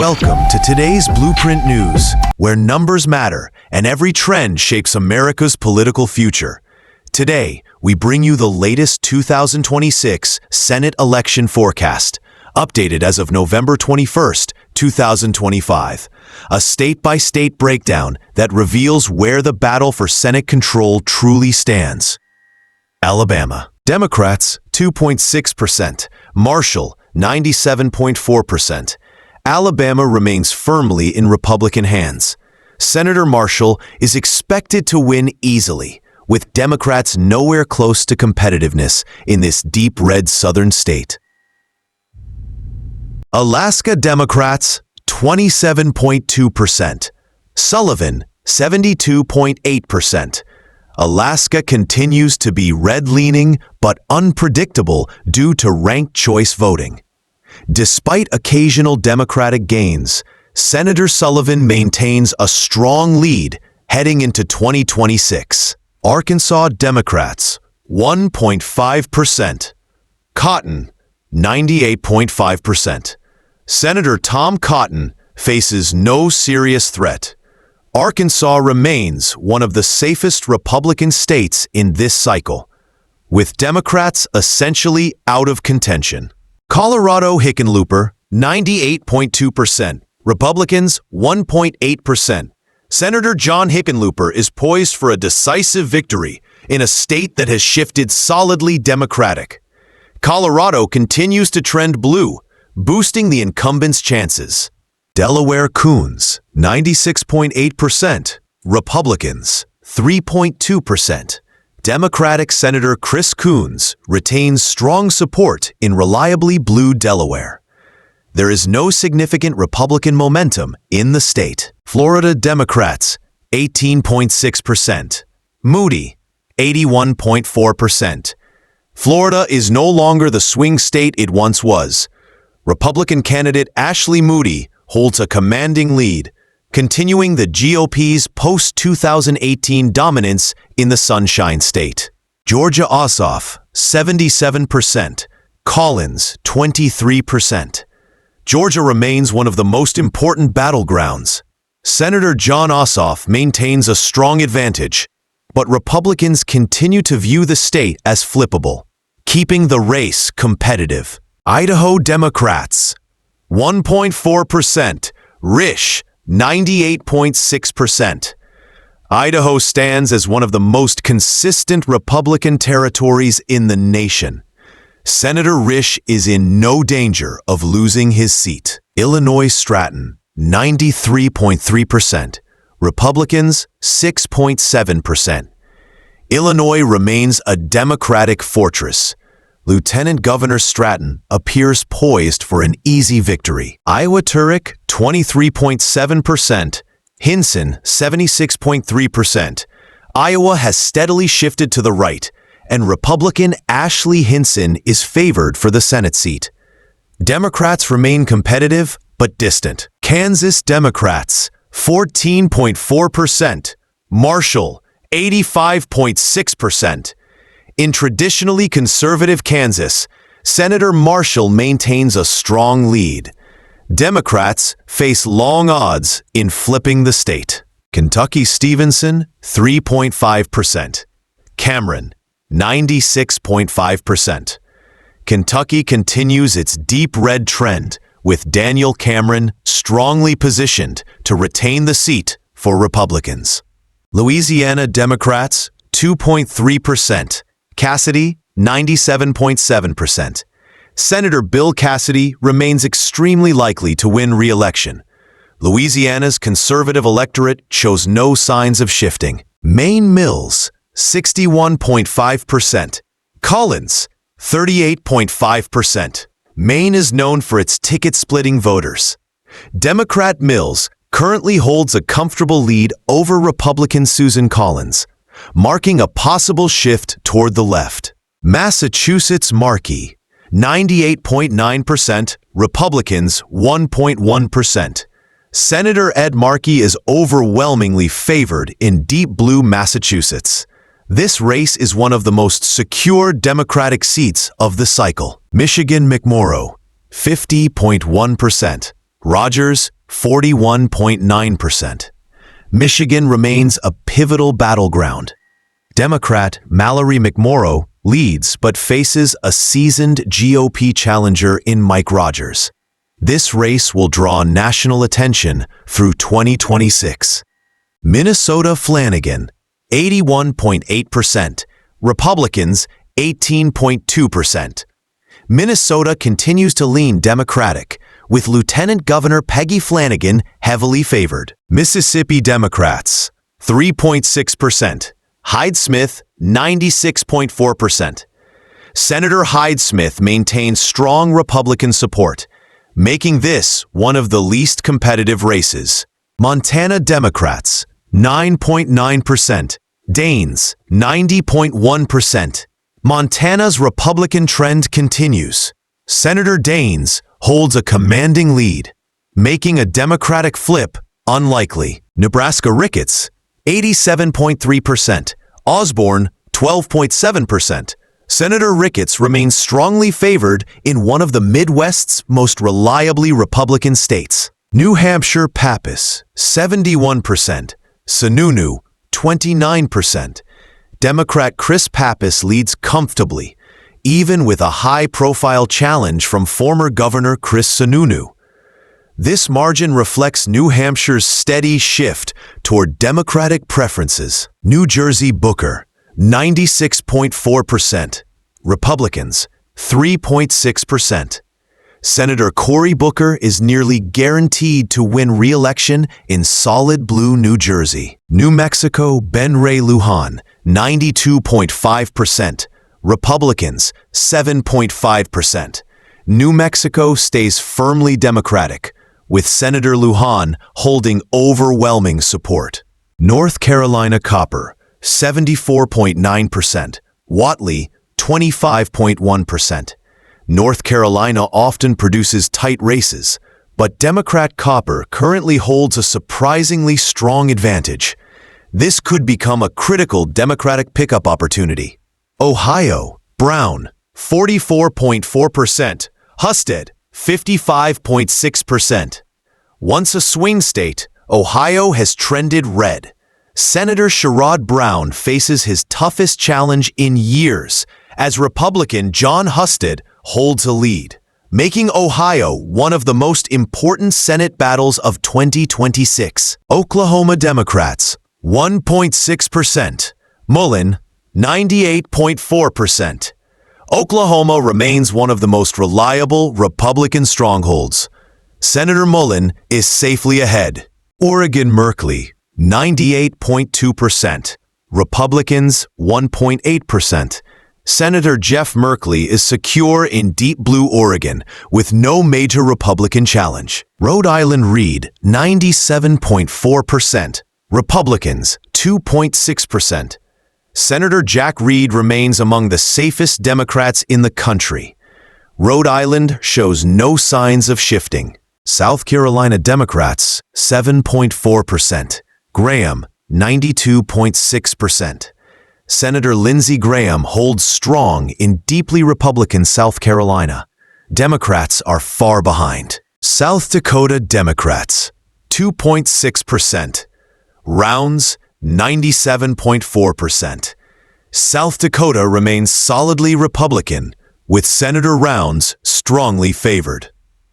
Welcome to today's Blueprint News, where numbers matter and every trend shapes America's political future. Today, we bring you the latest 2026 Senate election forecast, updated as of November 21st, 2025. A state-by-state breakdown that reveals where the battle for Senate control truly stands. Alabama. Democrats, 2.6%. Marshall, 97.4%. Alabama remains firmly in Republican hands. Senator Marshall is expected to win easily, with Democrats nowhere close to competitiveness in this deep red southern state. Alaska Democrats, 27.2%. Sullivan, 72.8%. Alaska continues to be red-leaning but unpredictable due to ranked choice voting. Despite occasional Democratic gains, Senator Sullivan maintains a strong lead heading into 2026. Arkansas Democrats, 1.5%. Cotton, 98.5%. Senator Tom Cotton faces no serious threat. Arkansas remains one of the safest Republican states in this cycle, with Democrats essentially out of contention. Colorado Hickenlooper, 98.2%. Republicans, 1.8%. Senator John Hickenlooper is poised for a decisive victory in a state that has shifted solidly Democratic. Colorado continues to trend blue, boosting the incumbent's chances. Delaware Coons, 96.8%. Republicans, 3.2%. Democratic Senator Chris Coons retains strong support in reliably blue Delaware. There is no significant Republican momentum in the state. Florida Democrats, 18.6%. Moody, 81.4%. Florida is no longer the swing state it once was. Republican candidate Ashley Moody holds a commanding lead, continuing the GOP's post-2018 dominance in the Sunshine State. Jon Ossoff, 77%. Collins, 23%. Georgia remains one of the most important battlegrounds. Senator Jon Ossoff maintains a strong advantage, but Republicans continue to view the state as flippable, keeping the race competitive. Idaho Democrats, 1.4%. Risch, 98.6%. Idaho stands as one of the most consistent Republican territories in the nation. Senator Risch is in no danger of losing his seat. Illinois Stratton, 93.3%. Republicans, 6.7%. Illinois remains a Democratic fortress. Lieutenant Governor Stratton appears poised for an easy victory. Iowa Turek, 23.7%. Hinson, 76.3%. Iowa has steadily shifted to the right, and Republican Ashley Hinson is favored for the Senate seat. Democrats remain competitive but distant. Kansas Democrats, 14.4%. Marshall, 85.6%. In traditionally conservative Kansas, Senator Marshall maintains a strong lead. Democrats face long odds in flipping the state. Kentucky Stevenson, 3.5%. Cameron, 96.5%. Kentucky continues its deep red trend, with Daniel Cameron strongly positioned to retain the seat for Republicans. Louisiana Democrats, 2.3%. Cassidy, 97.7%. Senator Bill Cassidy remains extremely likely to win re-election. Louisiana's conservative electorate shows no signs of shifting. Maine Mills, 61.5%. Collins, 38.5%. Maine is known for its ticket-splitting voters. Democrat Mills currently holds a comfortable lead over Republican Susan Collins, marking a possible shift toward the left. Massachusetts Markey, 98.9%, Republicans 1.1%. Senator Ed Markey is overwhelmingly favored in deep blue Massachusetts. This race is one of the most secure Democratic seats of the cycle. Michigan McMorrow, 50.1%. Rogers, 41.9%. Michigan remains a pivotal battleground. Democrat Mallory McMorrow leads but faces a seasoned GOP challenger in Mike Rogers. This race will draw national attention through 2026. Minnesota Flanagan, 81.8%. Republicans, 18.2%. Minnesota continues to lean Democratic, with Lieutenant Governor Peggy Flanagan heavily favored. Mississippi Democrats, 3.6%. Hyde Smith, 96.4%. Senator Hyde Smith maintains strong Republican support, making this one of the least competitive races. Montana Democrats, 9.9%. Daines, 90.1%. Montana's Republican trend continues. Senator Daines holds a commanding lead, making a Democratic flip unlikely. Nebraska Ricketts, 87.3%. Osborne, 12.7%. Senator Ricketts remains strongly favored in one of the Midwest's most reliably Republican states. New Hampshire Pappas, 71%. Sununu, 29%. Democrat Chris Pappas leads comfortably, even with a high-profile challenge from former Governor Chris Sununu. This margin reflects New Hampshire's steady shift toward Democratic preferences. New Jersey Booker, 96.4%. Republicans, 3.6%. Senator Cory Booker is nearly guaranteed to win re-election in solid blue New Jersey. New Mexico Ben Ray Lujan, 92.5%. Republicans, 7.5%. New Mexico stays firmly Democratic, with Senator Lujan holding overwhelming support. North Carolina Copper, 74.9%. Whatley, 25.1%. North Carolina often produces tight races, but Democrat Copper currently holds a surprisingly strong advantage. This could become a critical Democratic pickup opportunity. Ohio, Brown, 44.4%. Husted, 55.6%. Once a swing state, Ohio has trended red. Senator Sherrod Brown faces his toughest challenge in years as Republican Jon Husted holds a lead, making Ohio one of the most important Senate battles of 2026. Oklahoma Democrats, 1.6%. Mullen, 98.4%. Oklahoma remains one of the most reliable Republican strongholds. Senator Mullen is safely ahead. Oregon Merkley, 98.2%. Republicans, 1.8%. Senator Jeff Merkley is secure in deep blue Oregon with no major Republican challenge. Rhode Island Reed, 97.4%. Republicans, 2.6%. Senator Jack Reed remains among the safest Democrats in the country. Rhode Island shows no signs of shifting. South Carolina Democrats, 7.4%. Graham, 92.6%. Senator Lindsey Graham holds strong in deeply Republican South Carolina. Democrats are far behind. South Dakota Democrats, 2.6%. Rounds, 97.4%. South Dakota remains solidly Republican, with Senator Rounds strongly favored.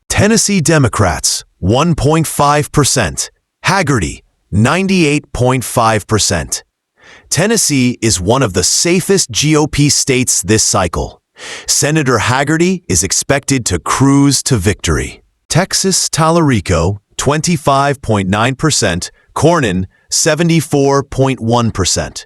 Tennessee Democrats, 1.5%. Hagerty, 98.5%. Tennessee is one of the safest GOP states this cycle. Senator Hagerty is expected to cruise to victory. Texas Talarico, 25.9%. Cornyn, 74.1%.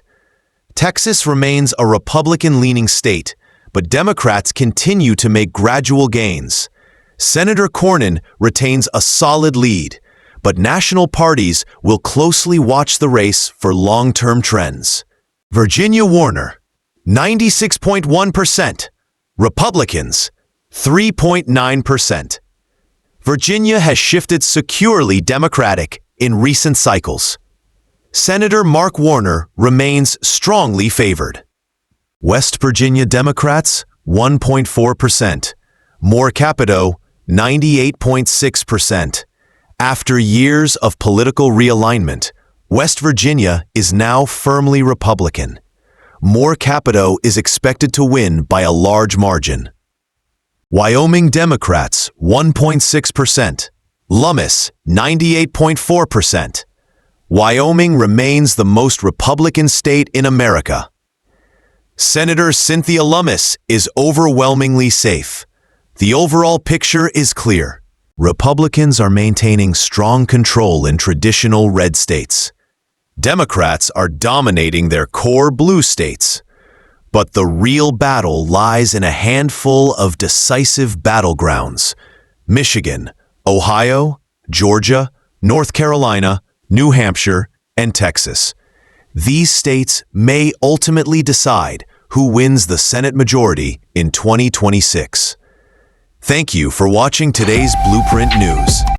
Texas remains a Republican-leaning state, but Democrats continue to make gradual gains. Senator Cornyn retains a solid lead, but national parties will closely watch the race for long-term trends. Virginia Warner, 96.1%. Republicans, 3.9%. Virginia has shifted securely Democratic in recent cycles. Senator Mark Warner remains strongly favored. West Virginia Democrats, 1.4%. Moore Capito, 98.6%. After years of political realignment, West Virginia is now firmly Republican. Moore Capito is expected to win by a large margin. Wyoming Democrats, 1.6%. Lummis, 98.4%. Wyoming remains the most Republican state in America. Senator Cynthia Lummis is overwhelmingly safe. The overall picture is clear. Republicans are maintaining strong control in traditional red states. Democrats are dominating their core blue states. But the real battle lies in a handful of decisive battlegrounds: Michigan, Ohio, Georgia, North Carolina, New Hampshire, and Texas. These states may ultimately decide who wins the Senate majority in 2026. Thank you for watching today's Blueprint News.